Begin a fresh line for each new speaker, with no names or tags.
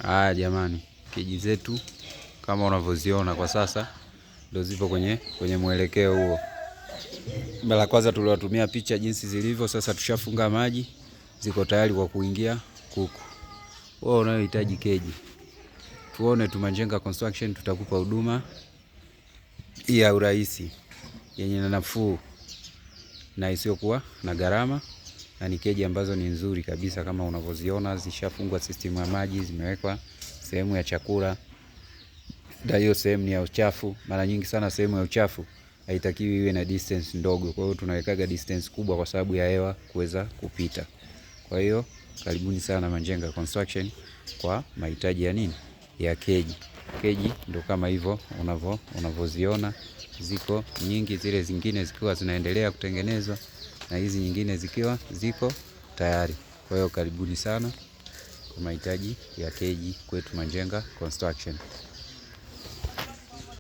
Haya jamani, keji zetu kama unavyoziona kwa sasa ndio zipo kwenye mwelekeo huo. Mara kwanza tuliwatumia picha jinsi zilivyo, sasa tushafunga maji, ziko tayari kwa kuingia kuku. Wewe unayohitaji keji, tuone Tumanjenga Construction, tutakupa huduma ya urahisi yenye nafuu na isiyokuwa na gharama, na ni keji ambazo ni nzuri kabisa kama unavyoziona, zishafungwa system ya maji, zimewekwa sehemu ya chakula. Na hiyo sehemu ni ya uchafu. Mara nyingi sana sehemu ya uchafu haitakiwi iwe na distance ndogo. Kwa hiyo tunawekaga distance kubwa kwa sababu ya hewa kuweza kupita. Kwa hiyo karibuni sana Manjenga Construction kwa mahitaji ya nini? Ya keji. Keji ndo kama hivyo unavyoziona, ziko nyingi, zile zingine zikiwa zinaendelea kutengenezwa na hizi nyingine zikiwa ziko tayari. Kwa hiyo karibuni sana kwa mahitaji ya keji kwetu Manjenga Construction.